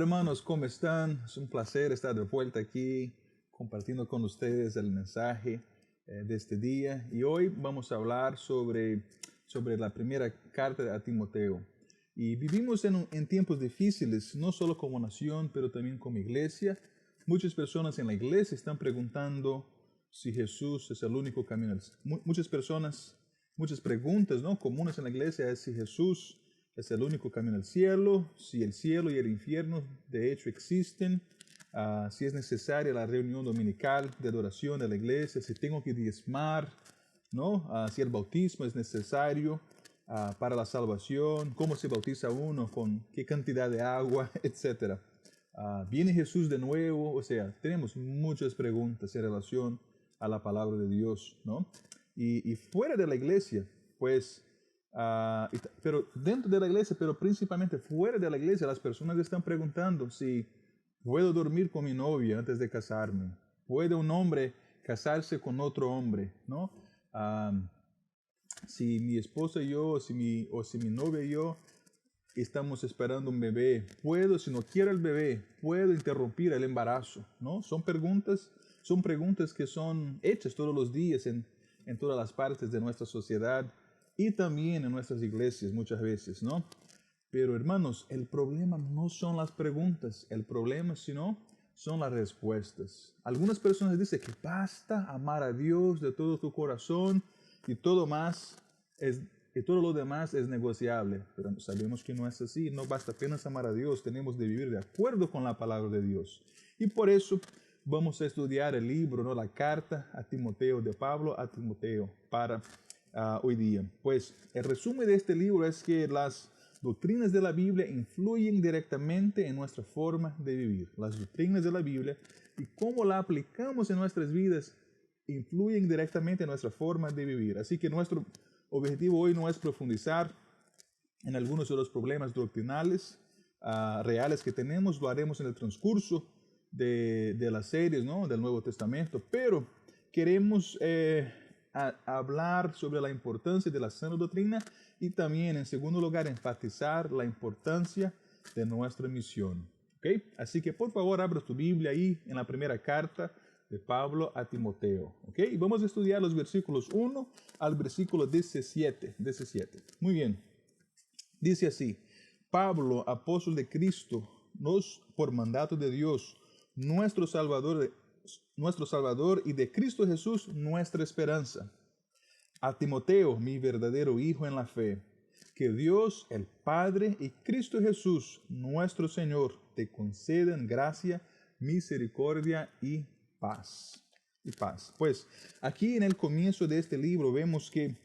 hermanos, ¿cómo están? Es un placer estar de vuelta aquí compartiendo con ustedes el mensaje de este día. Y hoy vamos a hablar sobre la primera carta a Timoteo. Y vivimos en tiempos difíciles, no solo como nación, pero también como iglesia. Muchas personas en la iglesia están preguntando si Jesús es el único camino. Muchas preguntas, ¿no?, comunes en la iglesia es si Jesús es el único camino al cielo, si el cielo y el infierno de hecho existen, si es necesaria la reunión dominical de adoración de la iglesia, si tengo que diezmar, ¿no? Si el bautismo es necesario para la salvación, cómo se bautiza uno, con qué cantidad de agua, etc. ¿Viene Jesús de nuevo? O sea, tenemos muchas preguntas en relación a la palabra de Dios, ¿no? Y fuera de la iglesia, pues, pero dentro de la iglesia, pero principalmente fuera de la iglesia, las personas están preguntando si puedo dormir con mi novia antes de casarme. ¿Puede un hombre casarse con otro hombre? ¿No? Si mi esposa y yo, o si mi novia y yo estamos esperando un bebé, si no quiero el bebé, puedo interrumpir el embarazo, ¿no? Son preguntas que son hechas todos los días en todas las partes de nuestra sociedad y también en nuestras iglesias muchas veces, ¿no? Pero hermanos, el problema no son las preguntas, el problema sino son las respuestas. Algunas personas dicen que basta amar a Dios de todo tu corazón y todo lo demás es negociable. Pero sabemos que no es así, no basta apenas amar a Dios, tenemos de vivir de acuerdo con la palabra de Dios. Y por eso vamos a estudiar el libro, ¿no?, la carta a Timoteo de Pablo a Timoteo para hoy día. Pues el resumen de este libro es que las doctrinas de la Biblia influyen directamente en nuestra forma de vivir. Las doctrinas de la Biblia y cómo la aplicamos en nuestras vidas influyen directamente en nuestra forma de vivir. Así que nuestro objetivo hoy no es profundizar en algunos de los problemas doctrinales reales que tenemos. Lo haremos en el transcurso de las series, ¿no?, del Nuevo Testamento, pero queremos hablar sobre la importancia de la sana doctrina y también, en segundo lugar, enfatizar la importancia de nuestra misión. ¿Okay? Así que, por favor, abra tu Biblia ahí en la primera carta de Pablo a Timoteo. ¿Okay? Y vamos a estudiar los versículos 1 al versículo 17. Muy bien. Dice así: Pablo, apóstol de Cristo, por mandato de Dios, nuestro Salvador y de Cristo Jesús, nuestra esperanza. A Timoteo, mi verdadero hijo en la fe, que Dios el Padre y Cristo Jesús, nuestro Señor, te concedan gracia, misericordia y paz. Pues aquí en el comienzo de este libro vemos que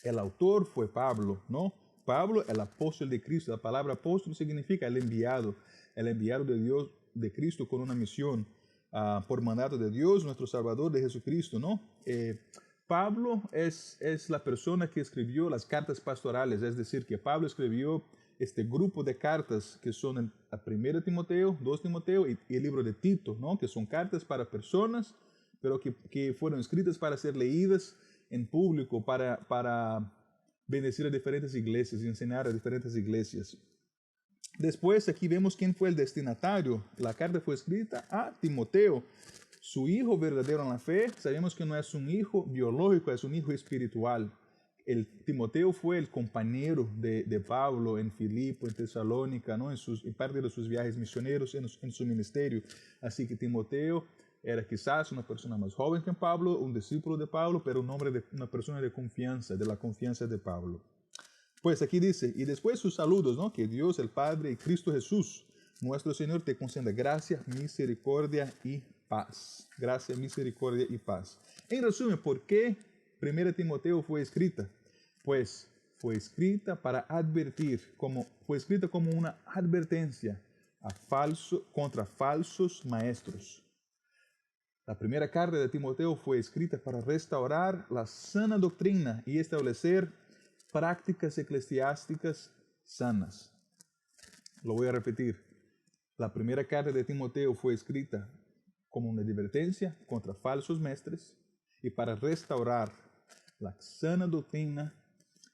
el autor fue Pablo, ¿no? Pablo, el apóstol de Cristo. La palabra apóstol significa el enviado de Dios, de Cristo con una misión, por mandato de Dios, nuestro Salvador, de Jesucristo, ¿no? Pablo es la persona que escribió las cartas pastorales, es decir, que Pablo escribió este grupo de cartas que son la 1 Timoteo, 2 Timoteo y el libro de Tito, ¿no?, que son cartas para personas, pero que fueron escritas para ser leídas en público, para bendecir a diferentes iglesias y enseñar a diferentes iglesias. Después aquí vemos quién fue el destinatario. La carta fue escrita a Timoteo, su hijo verdadero en la fe. Sabemos que no es un hijo biológico, es un hijo espiritual. Timoteo fue el compañero de Pablo en Filipo, en Tesalónica, ¿no?, en parte de sus viajes misioneros, en su ministerio. Así que Timoteo era quizás una persona más joven que Pablo, un discípulo de Pablo, pero una persona de confianza, de la confianza de Pablo. Pues aquí dice, y después sus saludos, ¿no?, que Dios el Padre y Cristo Jesús, nuestro Señor, te conceda gracia, misericordia y paz. Gracia, misericordia y paz. En resumen, ¿por qué 1 Timoteo fue escrita? Pues fue escrita para advertir, fue escrita como una advertencia contra falsos maestros. La primera carta de Timoteo fue escrita para restaurar la sana doctrina y establecer prácticas eclesiásticas sanas. Lo voy a repetir. La primera carta de Timoteo fue escrita como una advertencia contra falsos maestros y para restaurar la sana doctrina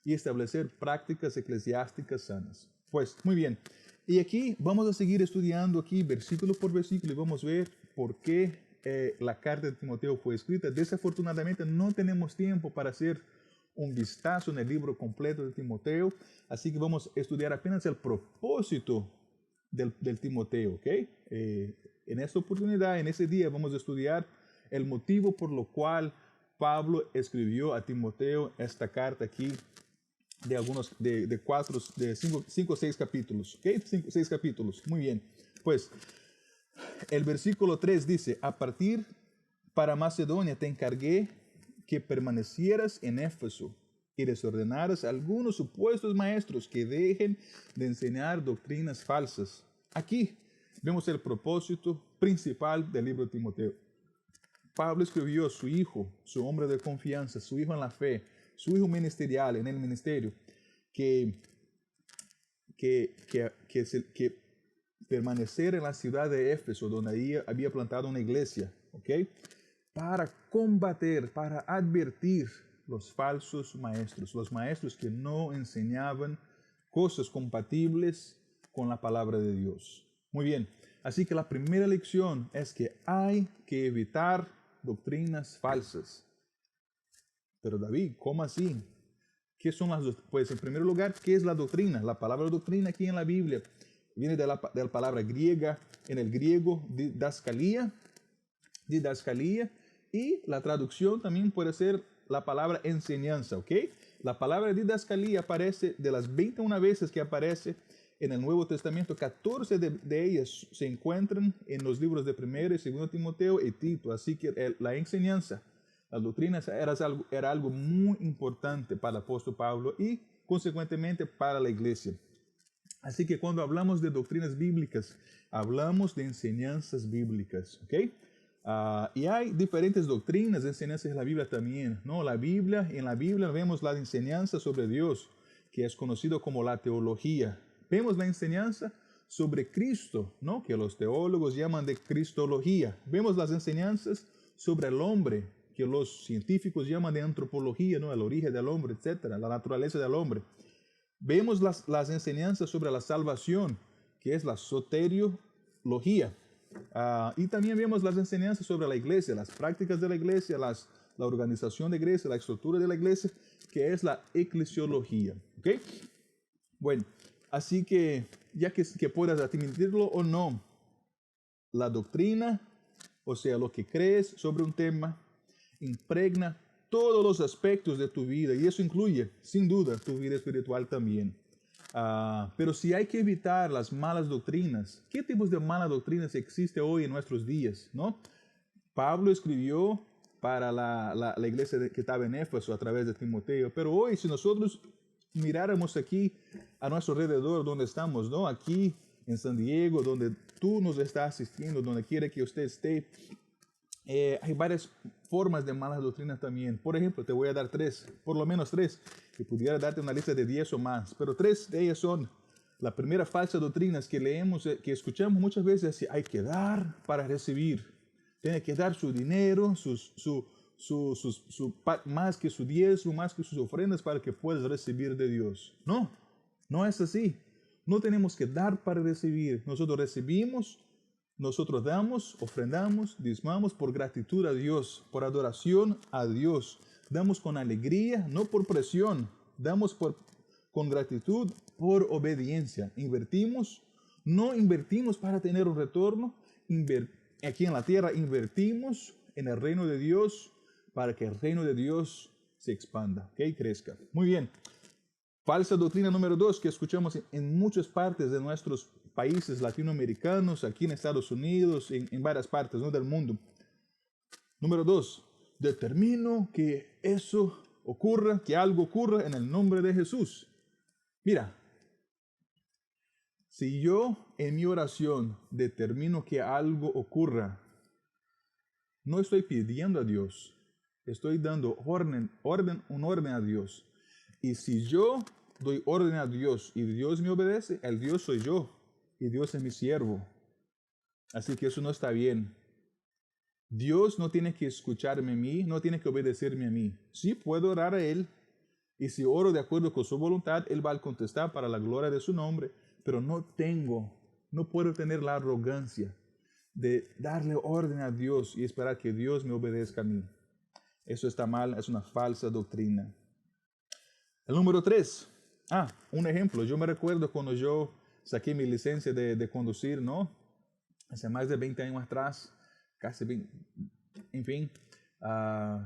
y establecer prácticas eclesiásticas sanas. Pues, muy bien. Y aquí vamos a seguir estudiando aquí versículo por versículo y vamos a ver por qué la carta de Timoteo fue escrita. Desafortunadamente no tenemos tiempo para hacer un vistazo en el libro completo de Timoteo, así que vamos a estudiar apenas el propósito del Timoteo, ¿ok? En esta oportunidad, en ese día, vamos a estudiar el motivo por lo cual Pablo escribió a Timoteo esta carta aquí de cinco o seis capítulos, ¿ok? 5 o 6 capítulos, muy bien. Pues el versículo 3 dice, a partir para Macedonia te encargué que permanecieras en Éfeso y desordenaras a algunos supuestos maestros que dejen de enseñar doctrinas falsas. Aquí vemos el propósito principal del libro de Timoteo. Pablo escribió a su hijo, su hombre de confianza, su hijo en la fe, su hijo ministerial en el ministerio, que permanecer en la ciudad de Éfeso, donde había plantado una iglesia, ¿ok? Para combater, para advertir los falsos maestros, los maestros que no enseñaban cosas compatibles con la palabra de Dios. Muy bien, así que la primera lección es que hay que evitar doctrinas falsas. Pero David, ¿cómo así? ¿Qué son las doctrinas? Pues en primer lugar, ¿qué es la doctrina? La palabra doctrina aquí en la Biblia viene de la palabra griega, en el griego didascalía, y la traducción también puede ser la palabra enseñanza, ¿ok? La palabra didascalía aparece de las 21 veces que aparece en el Nuevo Testamento, 14 de ellas se encuentran en los libros de 1 y 2 Timoteo y Tito, así que la enseñanza, la doctrina era algo muy importante para el apóstol Pablo y consecuentemente para la iglesia. Así que cuando hablamos de doctrinas bíblicas, hablamos de enseñanzas bíblicas, ¿ok? Y hay diferentes doctrinas, enseñanzas en la Biblia también, ¿no? En la Biblia vemos la enseñanza sobre Dios, que es conocido como la teología. Vemos la enseñanza sobre Cristo, ¿no? Que los teólogos llaman de cristología. Vemos las enseñanzas sobre el hombre, que los científicos llaman de antropología, ¿no? El origen del hombre, etcétera, la naturaleza del hombre. Vemos las enseñanzas sobre la salvación, que es la soteriología. Y también vemos las enseñanzas sobre la iglesia, las prácticas de la iglesia, la organización de la iglesia, la estructura de la iglesia, que es la eclesiología. ¿Okay? Bueno, así que ya que puedas admitirlo o no, la doctrina, o sea, lo que crees sobre un tema, impregna todos los aspectos de tu vida, y eso incluye, sin duda, tu vida espiritual también. Pero si hay que evitar las malas doctrinas, ¿qué tipos de malas doctrinas existe hoy en nuestros días? ¿No? Pablo escribió para la iglesia que estaba en Éfeso a través de Timoteo, pero hoy si nosotros miráramos aquí a nuestro alrededor donde estamos, ¿no? Aquí en San Diego, donde tú nos estás asistiendo, donde quiera que usted esté, hay varias formas de malas doctrinas también. Por ejemplo, te voy a dar 3, por lo menos 3, y pudiera darte una lista de 10 o más, pero 3 de ellas son: la primera, falsa doctrinas que leemos, que escuchamos muchas veces, es: hay que dar para recibir, tiene que dar su dinero, más que su diezmo, más que sus ofrendas para que puedas recibir de Dios. No, no es así. No tenemos que dar para recibir. Nosotros recibimos, nosotros damos, ofrendamos, diezmamos por gratitud a Dios, por adoración a Dios. Damos con alegría, no por presión. Damos con gratitud, por obediencia. Invertimos, no invertimos para tener un retorno. Aquí en la tierra invertimos en el reino de Dios para que el reino de Dios se expanda, que crezca. Muy bien. Falsa doctrina número 2 que escuchamos en muchas partes de nuestros países latinoamericanos, aquí en Estados Unidos, en varias partes, ¿no?, del mundo. Número 2, determino que eso ocurra, que algo ocurra en el nombre de Jesús. Mira, si yo en mi oración determino que algo ocurra, no estoy pidiendo a Dios, estoy dando un orden a Dios. Y si yo doy orden a Dios y Dios me obedece, el Dios soy yo y Dios es mi siervo. Así que eso no está bien. Dios no tiene que escucharme a mí, no tiene que obedecerme a mí. Sí puedo orar a Él, y si oro de acuerdo con su voluntad, Él va a contestar para la gloria de su nombre, pero no puedo tener la arrogancia de darle orden a Dios y esperar que Dios me obedezca a mí. Eso está mal, es una falsa doctrina. El número 3. Un ejemplo. Yo me recuerdo cuando yo saqué mi licencia de conducir, ¿no? Hace más de 20 años atrás, casi 20, en fin.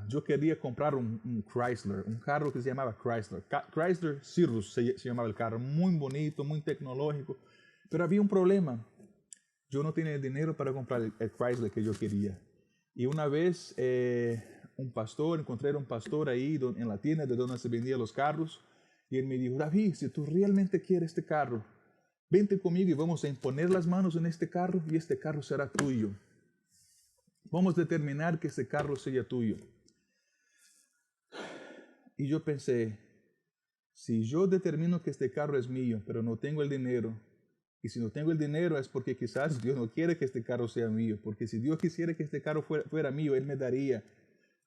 Yo quería comprar un Chrysler, un carro que se llamaba Chrysler. Chrysler Cirrus se llamaba el carro, muy bonito, muy tecnológico. Pero había un problema. Yo no tenía dinero para comprar el Chrysler que yo quería. Y una vez encontré a un pastor ahí en la tienda de donde se vendían los carros. Y él me dijo, David, si tú realmente quieres este carro, vente conmigo y vamos a imponer las manos en este carro y este carro será tuyo. Vamos a determinar que este carro sea tuyo. Y yo pensé, si yo determino que este carro es mío, pero no tengo el dinero, y si no tengo el dinero es porque quizás Dios no quiere que este carro sea mío, porque si Dios quisiera que este carro fuera mío, Él me daría.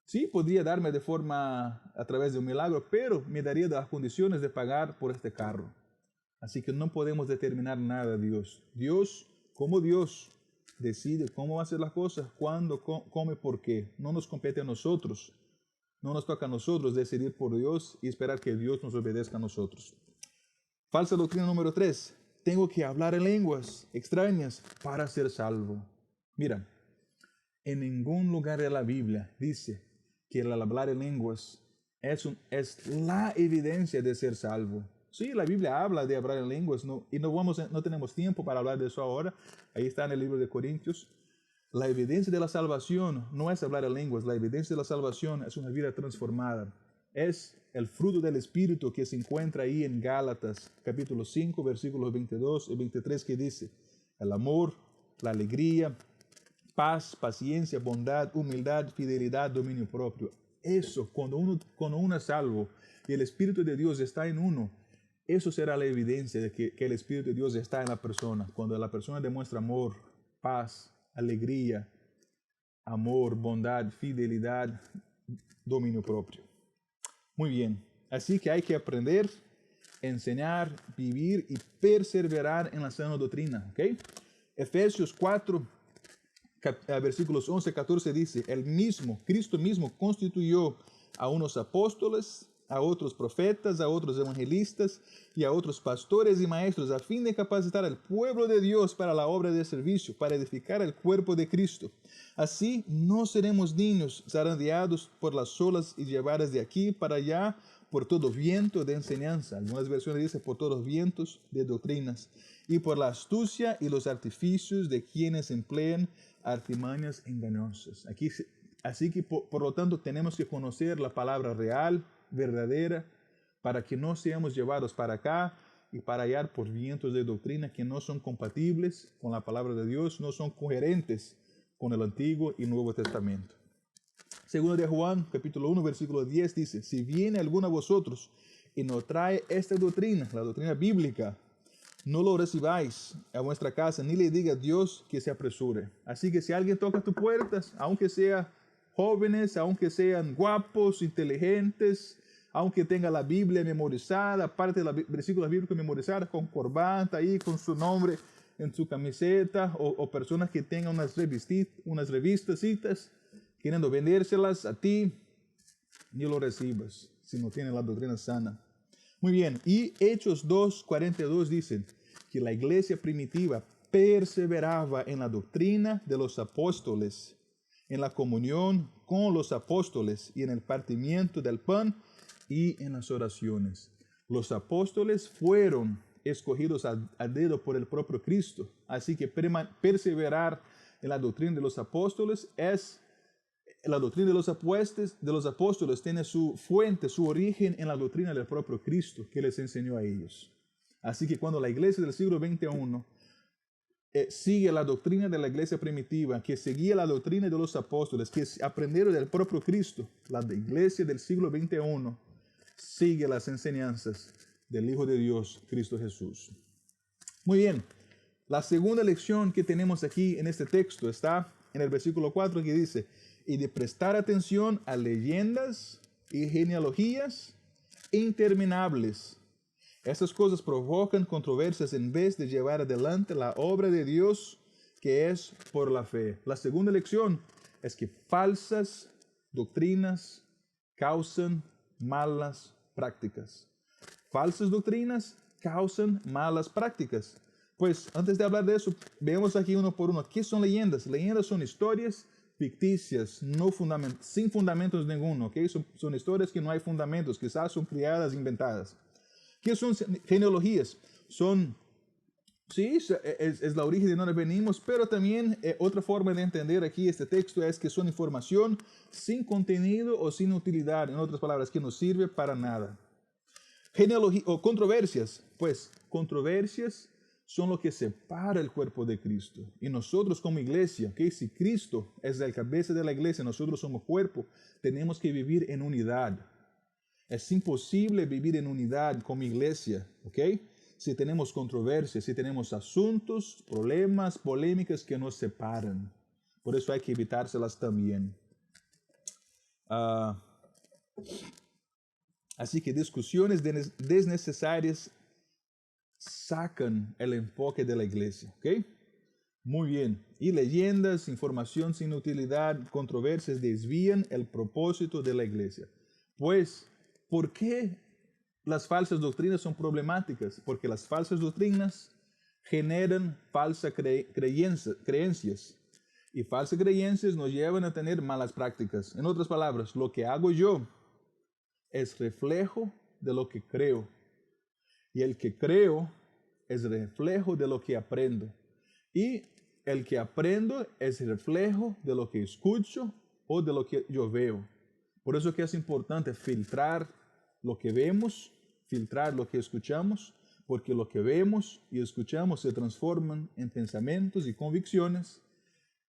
Sí, podría darme de forma a través de un milagro, pero me daría las condiciones de pagar por este carro. Así que no podemos determinar nada, Dios. Dios, como Dios, decide cómo va a hacer las cosas, cuándo, cómo y por qué. No nos compete a nosotros. No nos toca a nosotros decidir por Dios y esperar que Dios nos obedezca a nosotros. Falsa doctrina número 3. Tengo que hablar en lenguas extrañas para ser salvo. Mira, en ningún lugar de la Biblia dice que el hablar en lenguas es la evidencia de ser salvo. Sí, la Biblia habla de hablar en lenguas, y no tenemos tiempo para hablar de eso ahora. Ahí está en el libro de Corintios. La evidencia de la salvación no es hablar en lenguas, la evidencia de la salvación es una vida transformada. Es el fruto del Espíritu que se encuentra ahí en Gálatas, capítulo 5, versículos 22 y 23, que dice, el amor, la alegría, paz, paciencia, bondad, humildad, fidelidad, dominio propio. Eso, cuando uno es salvo y el Espíritu de Dios está en uno, eso será la evidencia de que el Espíritu de Dios está en la persona. Cuando la persona demuestra amor, paz, alegría, amor, bondad, fidelidad, dominio propio. Muy bien, así que hay que aprender, enseñar, vivir y perseverar en la sana doctrina. ¿Okay? Efesios 4, versículos 11 y 14 dice, Cristo mismo constituyó a unos apóstoles, a otros profetas, a otros evangelistas y a otros pastores y maestros, a fin de capacitar al pueblo de Dios para la obra de servicio, para edificar el cuerpo de Cristo. Así no seremos niños zarandeados por las olas y llevadas de aquí para allá por todo viento de enseñanza. Algunas versiones dicen por todos vientos de doctrinas y por la astucia y los artificios de quienes emplean artimañas engañosas. Así que por lo tanto tenemos que conocer la palabra real, verdadera, para que no seamos llevados para acá y para allá por vientos de doctrina que no son compatibles con la palabra de Dios, no son coherentes con el Antiguo y Nuevo Testamento. Segundo de Juan, capítulo 1, versículo 10 dice, si viene alguno de vosotros y no trae esta doctrina, la doctrina bíblica, no lo recibáis a vuestra casa, ni le diga a Dios que se apresure. Así que si alguien toca tus puertas, aunque sea jóvenes, aunque sean guapos, inteligentes, aunque tenga la Biblia memorizada, parte de los versículos bíblicos memorizados, con corbata ahí, con su nombre en su camiseta, o personas que tengan unas revistacitas, queriendo vendérselas a ti, ni lo recibas, si no tienen la doctrina sana. Muy bien, y Hechos 2:42 dicen que la iglesia primitiva perseveraba en la doctrina de los apóstoles, en la comunión con los apóstoles y en el partimiento del pan y en las oraciones. Los apóstoles fueron escogidos a dedo por el propio Cristo, así que perseverar en la doctrina de los apóstoles es la doctrina de los apóstoles tiene su fuente, su origen en la doctrina del propio Cristo que les enseñó a ellos. Así que cuando la iglesia del siglo XXI sigue la doctrina de la iglesia primitiva, que seguía la doctrina de los apóstoles, que aprendieron del propio Cristo, la iglesia del siglo XXI sigue las enseñanzas del Hijo de Dios, Cristo Jesús. Muy bien, la segunda lección que tenemos aquí en este texto está en el versículo 4 que dice, y de prestar atención a leyendas y genealogías interminables Estas cosas provocan controversias en vez de llevar adelante la obra de Dios que es por la fe. La segunda lección es que falsas doctrinas causan malas prácticas. Falsas doctrinas causan malas prácticas. Pues antes de hablar de eso, veamos aquí uno por uno. ¿Qué son leyendas? Leyendas son historias ficticias, sin fundamentos ninguno. ¿Okay? Son historias que no hay fundamentos, quizás son criadas, inventadas. ¿Qué son genealogías? Sí, es la origen de donde venimos, pero también otra forma de entender aquí este texto es que son información sin contenido o sin utilidad, en otras palabras, que no sirve para nada. Genealogía o controversias, pues controversias son lo que separa el cuerpo de Cristo. Y nosotros como iglesia, ¿okay? Si Cristo es la cabeza de la iglesia, nosotros somos cuerpo, tenemos que vivir en unidad. Es imposible vivir en unidad como iglesia, ¿ok? Si tenemos controversias, si tenemos asuntos, problemas, polémicas que nos separan. Por eso hay que evitárselas también. Así que discusiones desnecesarias sacan el enfoque de la iglesia, ¿ok? Muy bien. Y leyendas, información sin utilidad, controversias desvían el propósito de la iglesia. Pues, ¿por qué las falsas doctrinas son problemáticas? Porque las falsas doctrinas generan falsas creencias. Y falsas creencias nos llevan a tener malas prácticas. En otras palabras, lo que hago yo es reflejo de lo que creo. Y el que creo es reflejo de lo que aprendo. Y el que aprendo es reflejo de lo que escucho o de lo que yo veo. Por eso que es importante filtrar lo que vemos, filtrar lo que escuchamos, porque lo que vemos y escuchamos se transforman en pensamientos y convicciones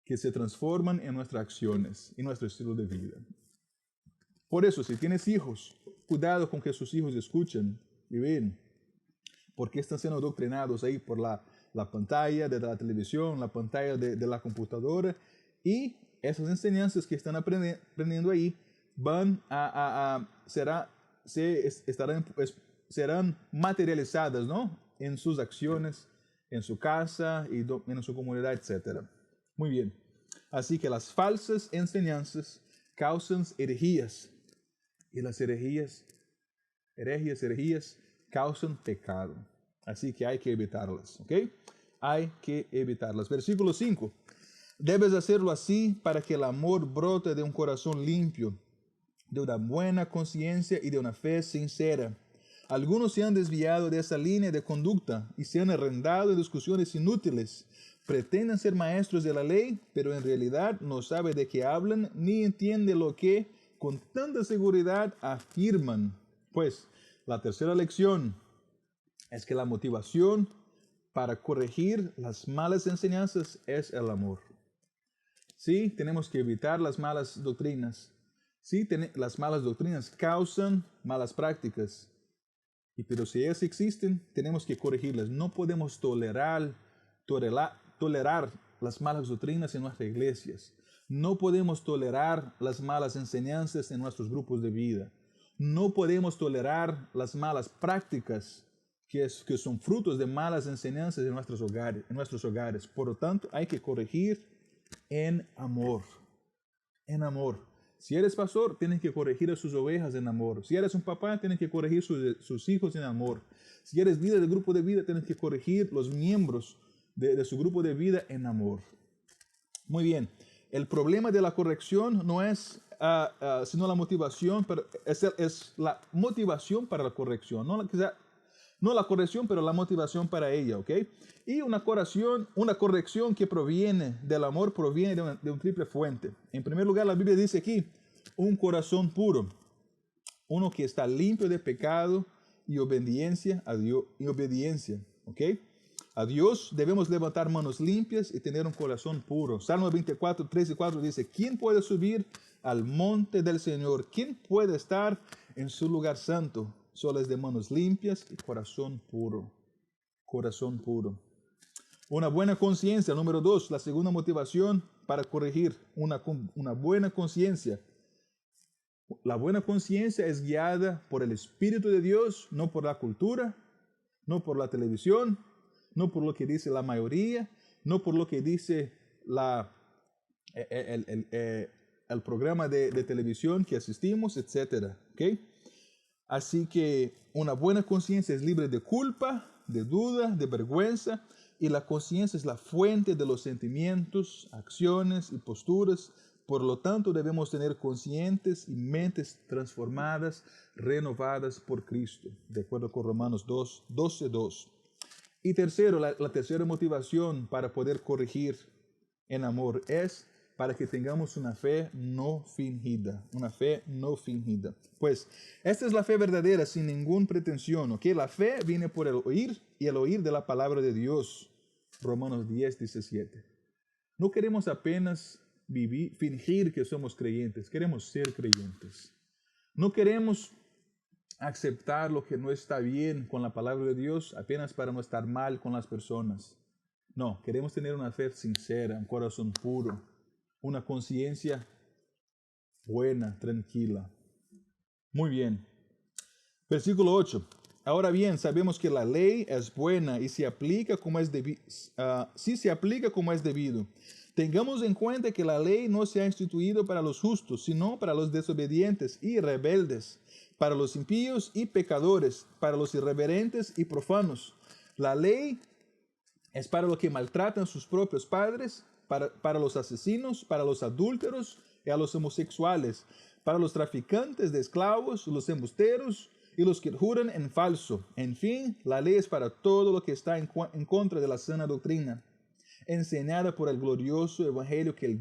que se transforman en nuestras acciones y nuestro estilo de vida. Por eso, si tienes hijos, cuidado con que sus hijos escuchen y ven, porque están siendo adoctrinados ahí por la pantalla de la televisión, la pantalla de la computadora, y esas enseñanzas que están aprendiendo ahí serán materializadas, ¿no? En sus acciones, en su casa y en su comunidad, etc. Muy bien. Así que las falsas enseñanzas causan herejías, y las herejías causan pecado. Así que hay que evitarlas, ¿ok? Hay que evitarlas. Versículo 5. Debes hacerlo así para que el amor brote de un corazón limpio, de una buena conciencia y de una fe sincera. Algunos se han desviado de esa línea de conducta y se han arrendado en discusiones inútiles. Pretenden ser maestros de la ley, pero en realidad no saben de qué hablan ni entienden lo que con tanta seguridad afirman. Pues, la tercera lección es que la motivación para corregir las malas enseñanzas es el amor. Sí, tenemos que evitar las malas doctrinas. Sí, las malas doctrinas causan malas prácticas. Pero si ellas existen, tenemos que corregirlas. No podemos tolerar las malas doctrinas en nuestras iglesias. No podemos tolerar las malas enseñanzas en nuestros grupos de vida. No podemos tolerar las malas prácticas que son frutos de malas enseñanzas en nuestros hogares. Por lo tanto, hay que corregir en amor. En amor. Si eres pastor, tienes que corregir a sus ovejas en amor. Si eres un papá, tienes que corregir sus hijos en amor. Si eres líder del grupo de vida, tienes que corregir los miembros de su grupo de vida en amor. Muy bien. El problema de la corrección no es sino la motivación, pero es la motivación para la corrección. No la corrección, pero la motivación para ella, ¿ok? Y una corrección que proviene del amor proviene de una triple fuente. En primer lugar, la Biblia dice aquí, un corazón puro, uno que está limpio de pecado y obediencia a Dios, ¿ok? A Dios debemos levantar manos limpias y tener un corazón puro. Salmo 24, 3 y 4 dice, ¿quién puede subir al monte del Señor? ¿Quién puede estar en su lugar santo? Solo es de manos limpias y corazón puro. Corazón puro. Una buena conciencia. Número 2, la segunda motivación para corregir. Una buena conciencia. La buena conciencia es guiada por el Espíritu de Dios, no por la cultura, No por la televisión, no por lo que dice la mayoría, no por lo que dice el programa de televisión que asistimos, etc. ¿Okay? Así que una buena conciencia es libre de culpa, de duda, de vergüenza, y la conciencia es la fuente de los sentimientos, acciones y posturas. Por lo tanto, debemos tener conscientes y mentes transformadas, renovadas por Cristo, de acuerdo con Romanos 2, 12:2. Y tercero, la tercera motivación para poder corregir en amor es para que tengamos una fe no fingida, una fe no fingida. Pues esta es la fe verdadera sin ninguna pretensión, ¿ok? La fe viene por el oír y el oír de la palabra de Dios. Romanos 10:17. No queremos apenas fingir que somos creyentes, queremos ser creyentes. No queremos aceptar lo que no está bien con la palabra de Dios apenas para no estar mal con las personas. No, queremos tener una fe sincera, un corazón puro, una conciencia buena, tranquila. Muy bien. Versículo 8. Ahora bien, sabemos que la ley es buena y se aplica como es si se aplica como es debido. Tengamos en cuenta que la ley no se ha instituido para los justos, sino para los desobedientes y rebeldes, para los impíos y pecadores, para los irreverentes y profanos. La ley es para los que maltratan a sus propios padres, para los asesinos, para los adúlteros y a los homosexuales, para los traficantes de esclavos, los embusteros y los que juran en falso. En fin, la ley es para todo lo que está en contra de la sana doctrina, enseñada por el glorioso evangelio que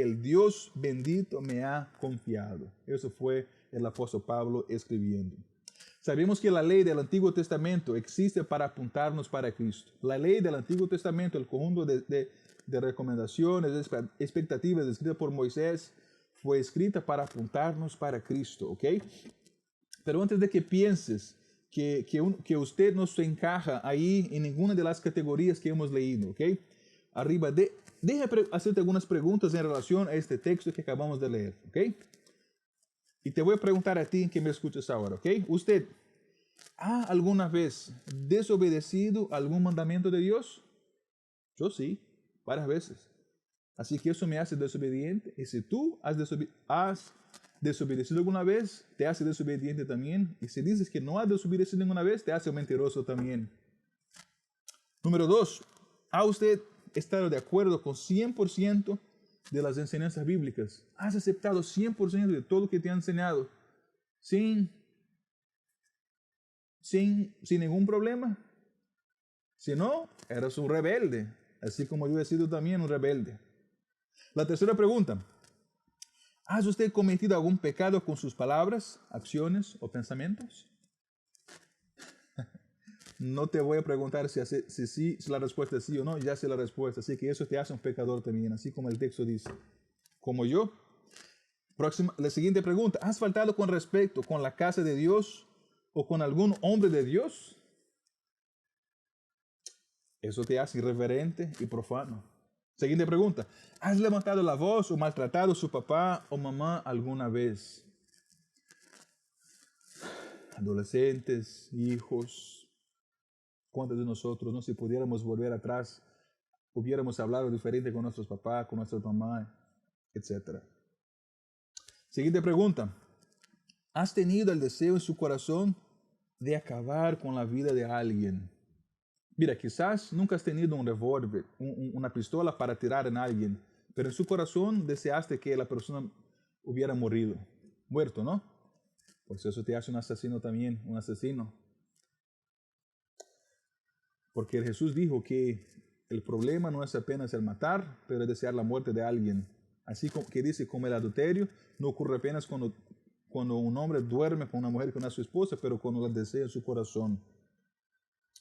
el Dios bendito me ha confiado. Eso fue el apóstol Pablo escribiendo. Sabemos que la ley del Antiguo Testamento existe para apuntarnos para Cristo. La ley del Antiguo Testamento, el conjunto de recomendaciones, de expectativas escritas por Moisés, fue escrita para apuntarnos para Cristo, ¿ok? Pero antes de que pienses que usted no se encaja ahí en ninguna de las categorías que hemos leído, ¿ok? Arriba, déjame hacerte algunas preguntas en relación a este texto que acabamos de leer, ¿ok? Y te voy a preguntar a ti que me escuchas ahora, ¿ok? ¿Usted ha alguna vez desobedecido algún mandamiento de Dios? Yo sí, varias veces. Así que eso me hace desobediente. Y si tú has desobedecido alguna vez, te hace desobediente también. Y si dices que no has desobedecido ninguna vez, te hace mentiroso también. Número 2. ¿Ha usted estado de acuerdo con 100% de las enseñanzas bíblicas? ¿Has aceptado 100% de todo lo que te han enseñado sin ningún problema? Si no, eres un rebelde, así como yo he sido también un rebelde. La tercera pregunta. ¿Has usted cometido algún pecado con sus palabras, acciones o pensamientos? No te voy a preguntar si la respuesta es sí o no, ya sé la respuesta, así que eso te hace un pecador también, así como el texto dice. Como yo. La siguiente pregunta. ¿Has faltado con respecto con la casa de Dios o con algún hombre de Dios? Eso te hace irreverente y profano. Siguiente pregunta. ¿Has levantado la voz o maltratado a su papá o mamá alguna vez? Adolescentes, hijos, ¿cuántos de nosotros, no, si pudiéramos volver atrás, hubiéramos hablado diferente con nuestros papás, con nuestra mamá, etcétera? Siguiente pregunta. ¿Has tenido el deseo en su corazón de acabar con la vida de alguien? Mira, quizás nunca has tenido un revólver, una pistola para tirar en alguien, pero en su corazón deseaste que la persona hubiera muerto, ¿no? Pues eso te hace un asesino también, un asesino. Porque Jesús dijo que el problema no es apenas el matar, pero es desear la muerte de alguien. Así que dice, como el adulterio no ocurre apenas cuando un hombre duerme con una mujer que no es su esposa, pero cuando la desea en su corazón.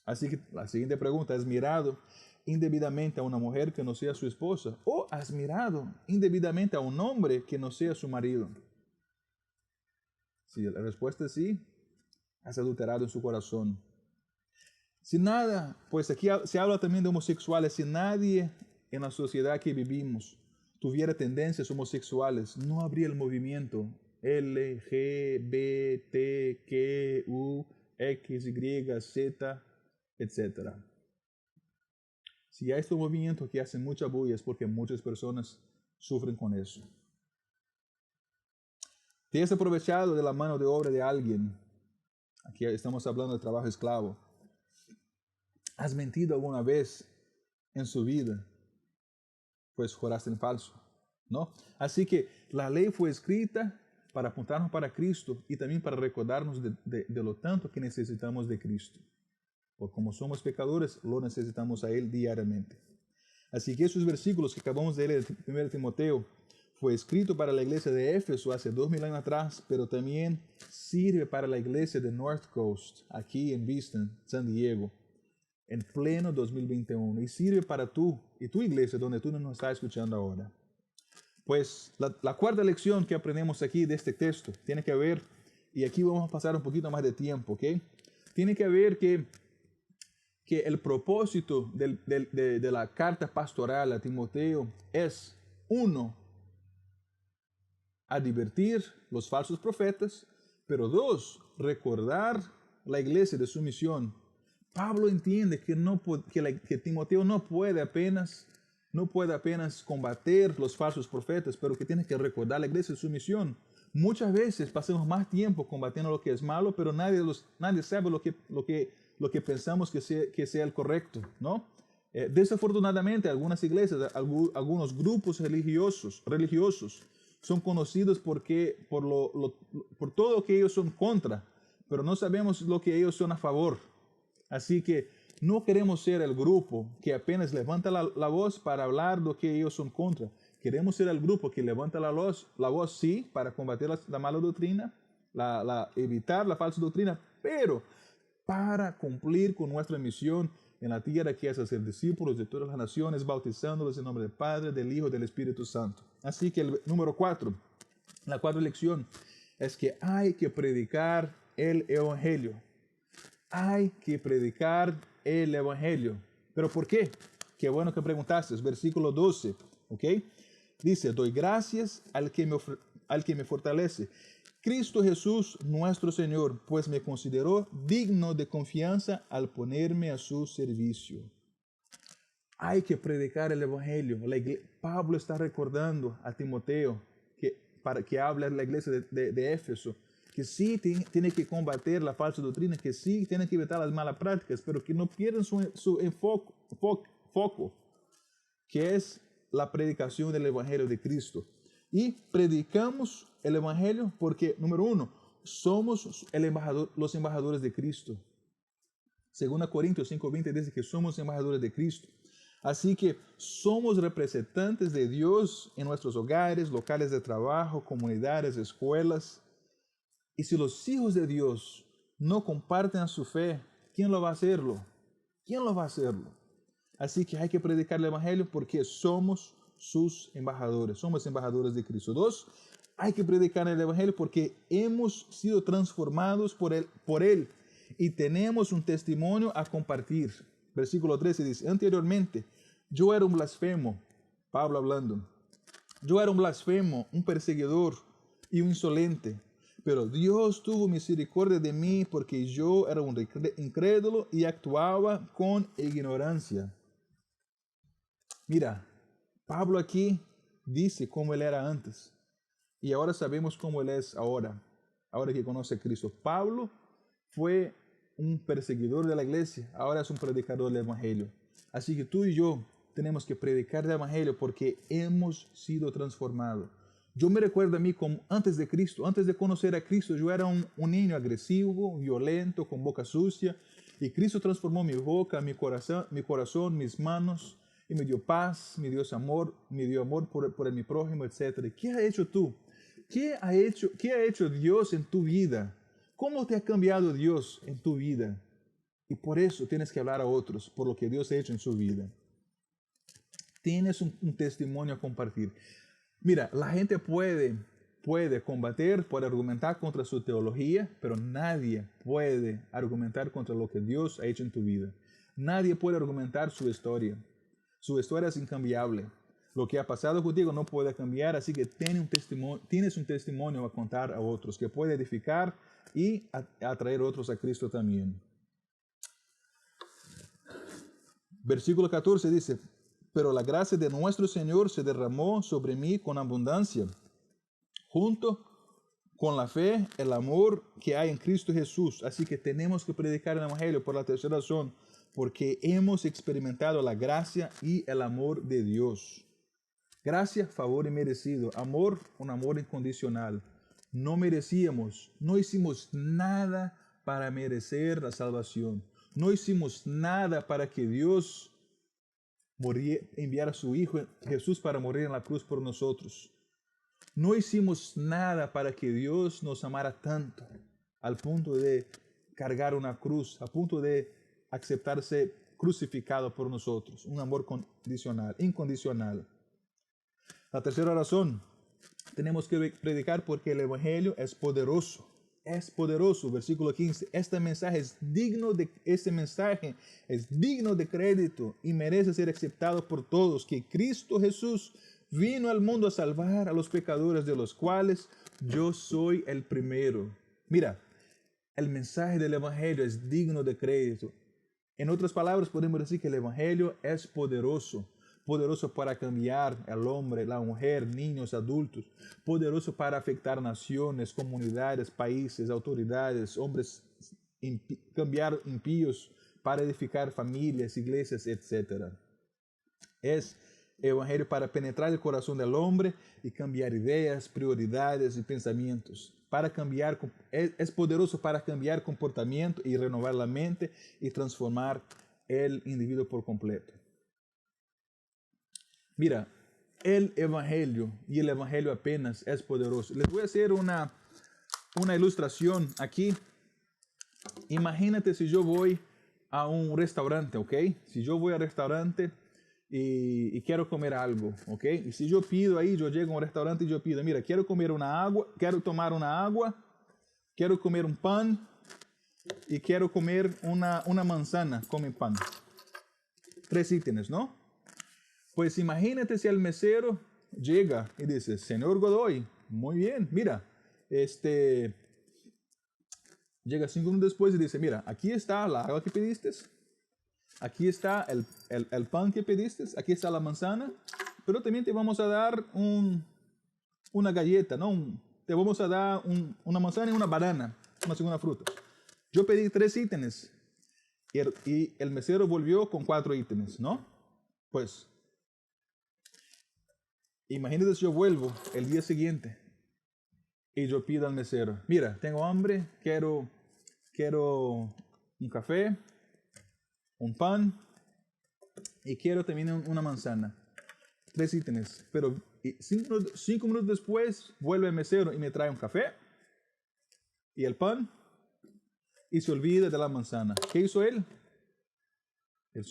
Así que la siguiente pregunta, ¿has mirado indebidamente a una mujer que no sea su esposa? ¿O has mirado indebidamente a un hombre que no sea su marido? Si la respuesta es sí, has adulterado en su corazón. Si nada, pues aquí se habla también de homosexuales, si nadie en la sociedad que vivimos tuviera tendencias homosexuales, no habría el movimiento LGBTQ, XYZ, etc. Si hay este movimiento que hace mucha bulla es porque muchas personas sufren con eso. ¿Te has aprovechado de la mano de obra de alguien? Aquí estamos hablando de trabajo esclavo. ¿Has mentido alguna vez en su vida? Pues juraste en falso, ¿no? Así que la ley fue escrita para apuntarnos para Cristo y también para recordarnos de lo tanto que necesitamos de Cristo. Porque como somos pecadores, lo necesitamos a Él diariamente. Así que esos versículos que acabamos de leer en 1 Timoteo fue escrito para la iglesia de Éfeso hace 2000 años atrás, pero también sirve para la iglesia de North Coast, aquí en Houston, San Diego, en pleno 2021. Y sirve para tú y tu iglesia donde tú nos estás escuchando ahora. Pues la cuarta lección que aprendemos aquí de este texto tiene que ver, y aquí vamos a pasar un poquito más de tiempo, ¿ok? Tiene que ver que el propósito de la carta pastoral a Timoteo es, uno, advertir los falsos profetas, pero dos, recordar la iglesia de su misión. Pablo entiende que Timoteo no puede apenas combater los falsos profetas, pero que tiene que recordar la iglesia de su misión. Muchas veces pasamos más tiempo combatiendo lo que es malo, pero nadie sabe lo que pensamos que sea el correcto, ¿no? Desafortunadamente, algunas iglesias, algunos grupos religiosos son conocidos por todo lo que ellos son contra, pero no sabemos lo que ellos son a favor. Así que no queremos ser el grupo que apenas levanta la voz para hablar de lo que ellos son contra. Queremos ser el grupo que levanta la voz sí, para combatir la mala doctrina, evitar la falsa doctrina, pero para cumplir con nuestra misión en la tierra, que es hacer discípulos de todas las naciones, bautizándolos en nombre del Padre, del Hijo y del Espíritu Santo. Así que el número 4, la cuarta lección, es que hay que predicar el Evangelio. Hay que predicar el Evangelio. ¿Pero por qué? Qué bueno que preguntaste. Versículo 12, ¿ok? Dice, doy gracias al que me fortalece, Cristo Jesús nuestro Señor, pues me consideró digno de confianza al ponerme a su servicio. Hay que predicar el Evangelio. Pablo está recordando a Timoteo para que hable a la iglesia de Éfeso, que sí tiene que combater la falsa doctrina, que sí tiene que evitar las malas prácticas, pero que no pierdan su foco, que es la predicación del Evangelio de Cristo. Y predicamos el Evangelio porque, número 1, somos los embajadores de Cristo. 2 Corintios 5:20 dice que somos embajadores de Cristo. Así que somos representantes de Dios en nuestros hogares, locales de trabajo, comunidades, escuelas. Y si los hijos de Dios no comparten su fe, ¿quién lo va a hacerlo? ¿Quién lo va a hacerlo? Así que hay que predicar el Evangelio porque somos sus embajadores, somos embajadores de Cristo. 2, hay que predicar el Evangelio porque hemos sido transformados por él y tenemos un testimonio a compartir. Versículo 13 dice, anteriormente yo era un blasfemo, Pablo hablando, yo era un blasfemo, un perseguidor y un insolente, pero Dios tuvo misericordia de mí porque yo era un incrédulo y actuaba con ignorancia. Mira, Pablo aquí dice cómo él era antes y ahora sabemos cómo él es ahora que conoce a Cristo. Pablo fue un perseguidor de la iglesia, ahora es un predicador del Evangelio. Así que tú y yo tenemos que predicar el Evangelio porque hemos sido transformados. Yo me recuerdo a mí como antes de Cristo, antes de conocer a Cristo, yo era un niño agresivo, violento, con boca sucia, y Cristo transformó mi boca, mi corazón, mis manos, y me dio paz, me dio amor por mi prójimo, etc. ¿Qué has hecho tú? ¿Qué ha hecho Dios en tu vida? ¿Cómo te ha cambiado Dios en tu vida? Y por eso tienes que hablar a otros, por lo que Dios ha hecho en su vida. Tienes un testimonio a compartir. Mira, la gente puede combater, puede argumentar contra su teología, pero nadie puede argumentar contra lo que Dios ha hecho en tu vida. Nadie puede argumentar su historia. Su historia es incambiable. Lo que ha pasado contigo no puede cambiar, así que tienes un testimonio a contar a otros que puede edificar y atraer a otros a Cristo también. Versículo 14 dice, pero la gracia de nuestro Señor se derramó sobre mí con abundancia, junto con la fe, el amor que hay en Cristo Jesús. Así que tenemos que predicar el Evangelio por la tercera razón, porque hemos experimentado la gracia y el amor de Dios. Gracia, favor inmerecido. Amor, un amor incondicional. No merecíamos, no hicimos nada para merecer la salvación. No hicimos nada para que Dios enviara a su Hijo Jesús para morir en la cruz por nosotros. No hicimos nada para que Dios nos amara tanto, al punto de cargar una cruz, a punto de aceptarse crucificado por nosotros. Un amor condicional, incondicional. La tercera razón, tenemos que predicar porque el Evangelio es poderoso. Es poderoso. Versículo 15. Este mensaje es digno de crédito y merece ser aceptado por todos. Que Cristo Jesús vino al mundo a salvar a los pecadores, de los cuales yo soy el primero. Mira, el mensaje del Evangelio es digno de crédito. En otras palabras, podemos decir que el Evangelio es poderoso. Poderoso para cambiar al hombre, la mujer, niños, adultos. Poderoso para afectar naciones, comunidades, países, autoridades, hombres, cambiar impíos para edificar familias, iglesias, etc. Es Evangelio para penetrar el corazón del hombre y cambiar ideas, prioridades y pensamientos. Es poderoso para cambiar comportamiento y renovar la mente y transformar el individuo por completo. Mira, el Evangelio y el Evangelio apenas es poderoso. Les voy a hacer una ilustración aquí. Imagínate si yo voy a un restaurante, ¿ok? Si yo voy al restaurante y quiero comer algo, ¿ok? Y si yo pido ahí, yo llego a un restaurante y yo pido, mira, quiero tomar una agua, quiero comer un pan y quiero comer una manzana con mi pan. 3 ítems, ¿no? Pues imagínate si el mesero llega y dice, señor Godoy, muy bien, mira, llega 5 minutos después y dice, mira, aquí está la agua que pediste, aquí está el pan que pediste, aquí está la manzana, pero también te vamos a dar una galleta, ¿no? Te vamos a dar una manzana y una banana, una segunda fruta. Yo pedí 3 ítems y el mesero volvió con 4 ítems, ¿no? Pues imagínate si yo vuelvo el día siguiente y yo pido al mesero, mira, tengo hambre, quiero un café, un pan y quiero también una manzana. 3 ítems, pero 5 minutos después vuelve el mesero y me trae un café y el pan y se olvida de la manzana. ¿Qué hizo él? Él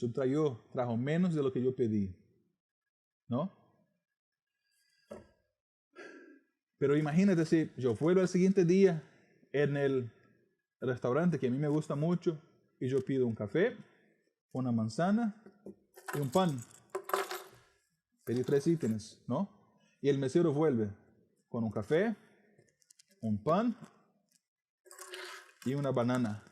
trajo menos de lo que yo pedí, ¿no? Pero imagínate si yo vuelvo al siguiente día en el restaurante que a mí me gusta mucho y yo pido un café, una manzana y un pan. Pedí 3 ítems, ¿no? Y el mesero vuelve con un café, un pan y una banana.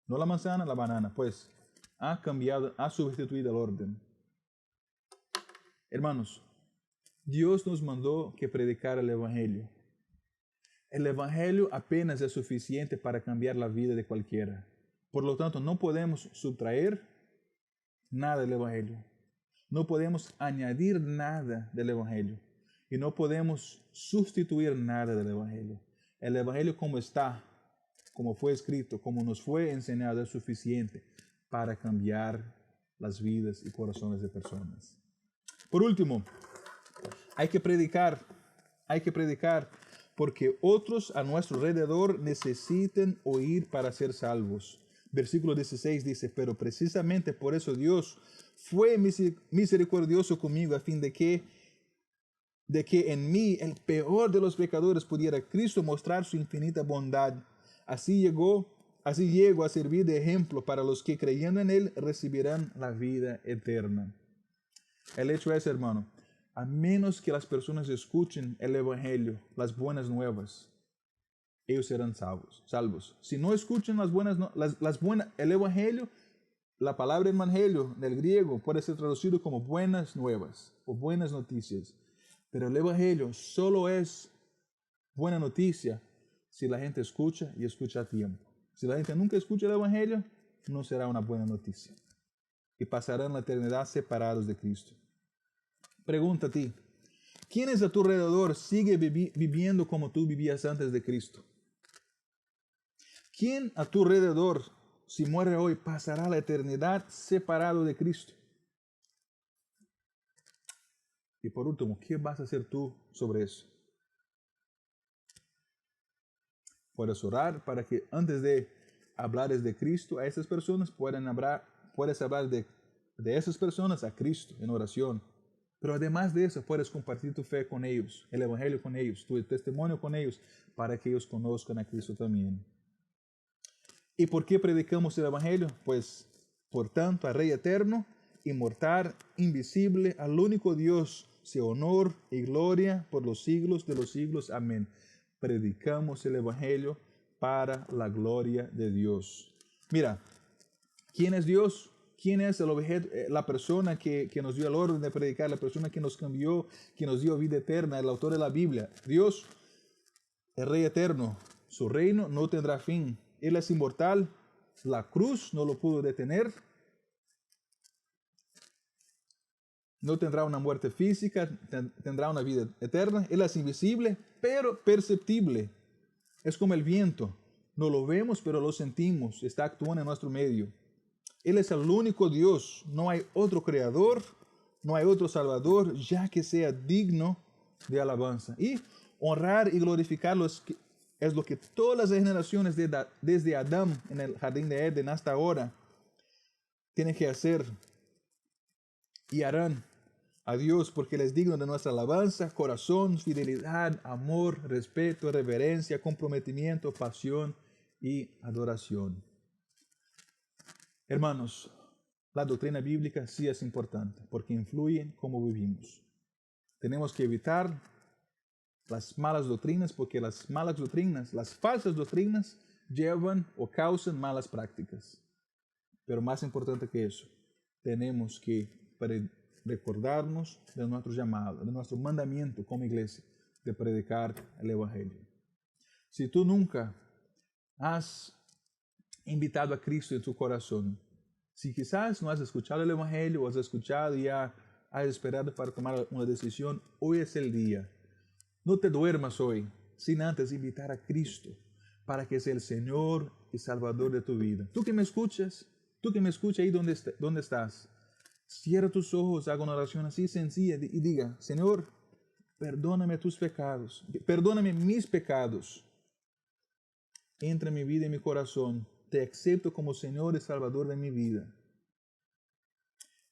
No la manzana, la banana. Pues ha sustituido el orden. Hermanos, Dios nos mandó que predicar el Evangelio. El Evangelio apenas es suficiente para cambiar la vida de cualquiera. Por lo tanto, no podemos subtraer nada del Evangelio. No podemos añadir nada del Evangelio. Y no podemos sustituir nada del Evangelio. El Evangelio como está, como fue escrito, como nos fue enseñado, es suficiente para cambiar las vidas y corazones de personas. Por último, hay que predicar porque otros a nuestro alrededor necesitan oír para ser salvos. Versículo 16 dice, pero precisamente por eso Dios fue misericordioso conmigo a fin de que en mí, el peor de los pecadores, pudiera Cristo mostrar su infinita bondad. Así llego a servir de ejemplo para los que creyendo en Él recibirán la vida eterna. El hecho es, hermano, a menos que las personas escuchen el Evangelio, las buenas nuevas, ellos serán salvos. Si no escuchan el Evangelio, La palabra evangelio en el griego puede ser traducido como buenas nuevas o buenas noticias, pero el evangelio solo es buena noticia si la gente escucha y escucha a tiempo. Si la gente nunca escucha el evangelio, no será una buena noticia y pasarán la eternidad separados de Cristo. Pregunta a ti, ¿quiénes a tu alrededor sigue viviendo como tú vivías antes de Cristo? ¿Quién a tu alrededor, si muere hoy, pasará la eternidad separado de Cristo? Y por último, ¿qué vas a hacer tú sobre eso? Puedes orar para que antes de hablar de Cristo a esas personas, puedes hablar de esas personas a Cristo en oración. Pero además de eso, puedes compartir tu fe con ellos, el evangelio con ellos, tu testimonio con ellos, para que ellos conozcan a Cristo también. ¿Y por qué predicamos el evangelio? Pues, por tanto, al Rey eterno, inmortal, invisible, al único Dios, sea honor y gloria por los siglos de los siglos. Amén. Predicamos el evangelio para la gloria de Dios. Mira, ¿quién es Dios? ¿Quién es el objeto, la persona que nos dio el orden de predicar, la persona que nos cambió, que nos dio vida eterna, el autor de la Biblia? Dios, el Rey eterno, su reino no tendrá fin. Él es inmortal, la cruz no lo pudo detener, no tendrá una muerte física, tendrá una vida eterna. Él es invisible, pero perceptible. Es como el viento, no lo vemos, pero lo sentimos, está actuando en nuestro medio. Él es el único Dios, no hay otro creador, no hay otro salvador, ya que sea digno de alabanza. Y honrar y glorificarlo es lo que todas las generaciones desde Adán en el jardín de Edén hasta ahora tienen que hacer y harán a Dios, porque Él es digno de nuestra alabanza, corazón, fidelidad, amor, respeto, reverencia, comprometimiento, pasión y adoración. Hermanos, la doctrina bíblica sí es importante porque influye en cómo vivimos. Tenemos que evitar las malas doctrinas porque las malas doctrinas, las falsas doctrinas, llevan o causan malas prácticas. Pero más importante que eso, tenemos que recordarnos de nuestro llamado, de nuestro mandamiento como iglesia, de predicar el evangelio. Si tú nunca has invitado a Cristo en tu corazón, si quizás no has escuchado el evangelio o has escuchado y ya has esperado para tomar una decisión, hoy es el día. No te duermas hoy sin antes invitar a Cristo para que sea el Señor y Salvador de tu vida. Tú que me escuchas ahí donde estás, cierra tus ojos, haga una oración así sencilla y diga, Señor, perdóname tus pecados, perdóname mis pecados. Entra en mi vida y mi corazón. Te acepto como Señor y Salvador de mi vida.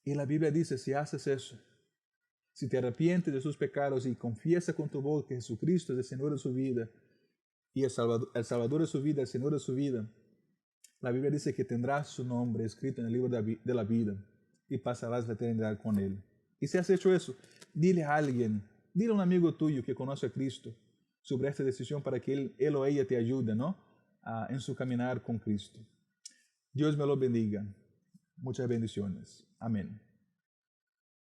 Y la Biblia dice, si haces eso, si te arrepientes de tus pecados y confiesas con tu boca que Jesucristo es el Señor de su vida y el Salvador de su vida, el Señor de su vida, la Biblia dice que tendrás su nombre escrito en el libro de la vida y pasarás la eternidad con Él. Y si has hecho eso, dile a alguien, dile a un amigo tuyo que conoce a Cristo sobre esta decisión para que él o ella te ayude, ¿no? En su caminar con Cristo. Dios me lo bendiga. Muchas bendiciones. Amén.